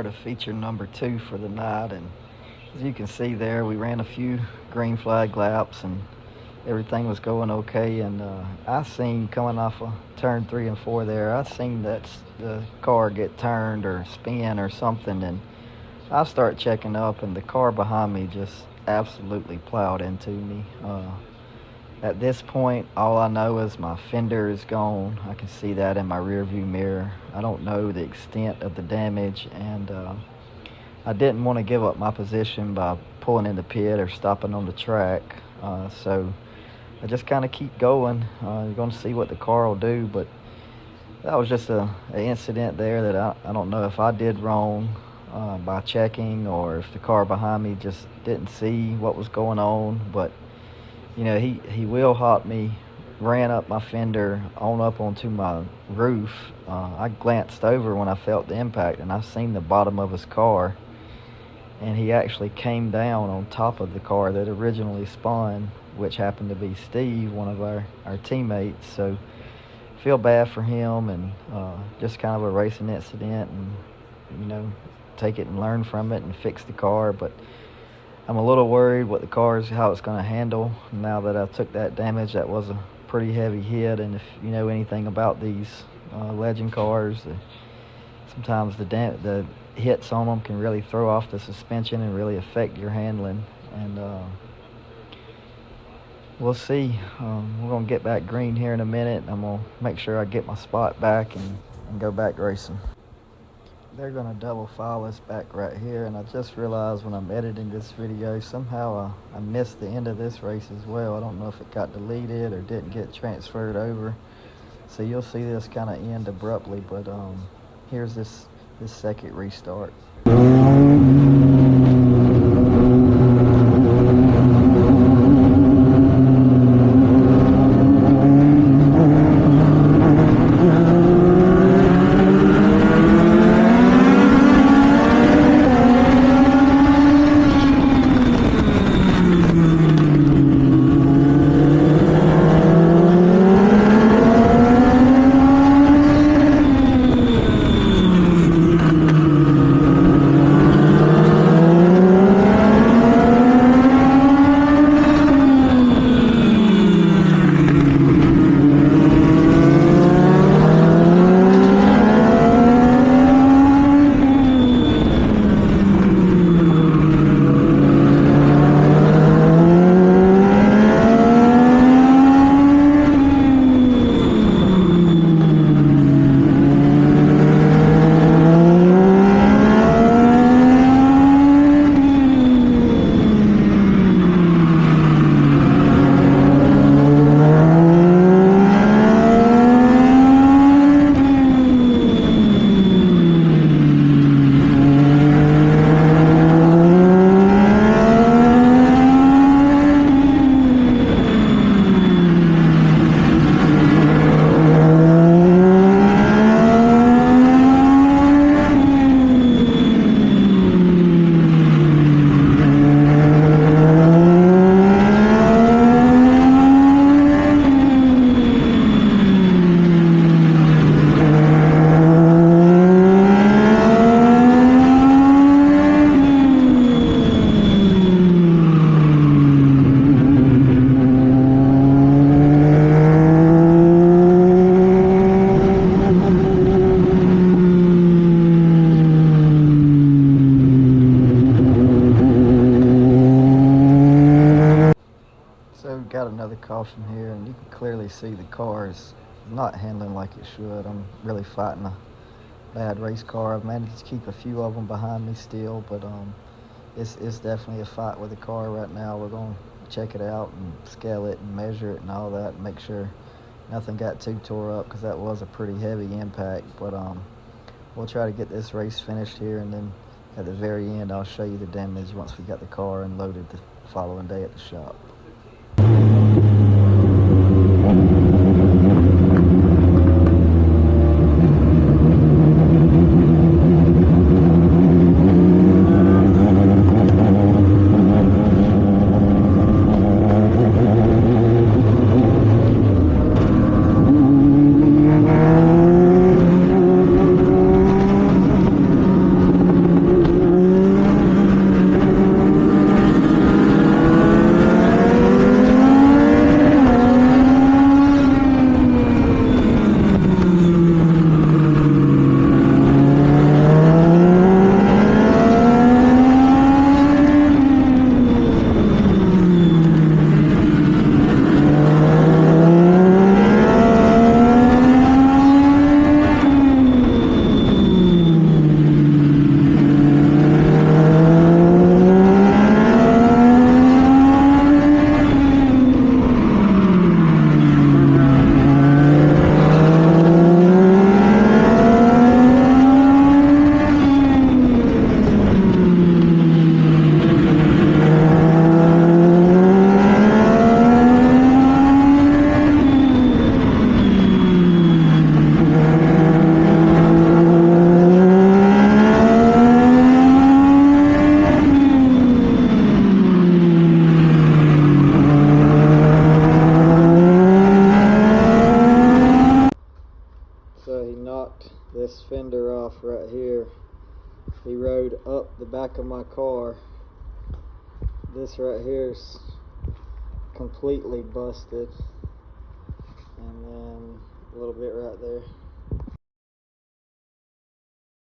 of feature number 2 for the night, and as you can see there, we ran a few green flag laps and everything was going okay. And I seen coming off of turn 3 and 4 there, I seen that the car get turned or spin or something, and I start checking up, and the car behind me just absolutely plowed into me. At this point, all I know is my fender is gone. I can see that in my rear view mirror. I don't know the extent of the damage, and I didn't want to give up my position by pulling in the pit or stopping on the track. So I just kind of keep going. You're going to see what the car will do, but that was just an incident there that I don't know if I did wrong by checking, or if the car behind me just didn't see what was going on. But you know, he wheel hopped me, ran up my fender on up onto my roof. I glanced over when I felt the impact, and I seen the bottom of his car, and he actually came down on top of the car that originally spun, which happened to be Steve, one of our teammates. So feel bad for him, and just kind of a racing incident, and you know, take it and learn from it and fix the car. But I'm a little worried what the car is, how it's going to handle now that I took that damage. That was a pretty heavy hit, and if you know anything about these legend cars, sometimes the hits on them can really throw off the suspension and really affect your handling. And we'll see. We're going to get back green here in a minute. I'm going to make sure I get my spot back and go back racing. They're going to double file us back right here, and I just realized when I'm editing this video, somehow I missed the end of this race as well. I don't know if it got deleted or didn't get transferred over, so you'll see this kind of end abruptly. But here's this second restart. Got another caution here, and you can clearly see the car is not handling like it should. I'm really fighting a bad race car. I've managed to keep a few of them behind me still, but it's definitely a fight with the car right now. We're going to check it out and scale it and measure it and all that, and make sure nothing got too tore up, because that was a pretty heavy impact. But we'll try to get this race finished here, and then at the very end I'll show you the damage once we got the car unloaded the following day at the shop. this fender off right here. He rode up the back of my car. This right here is completely busted, and then a little bit right there.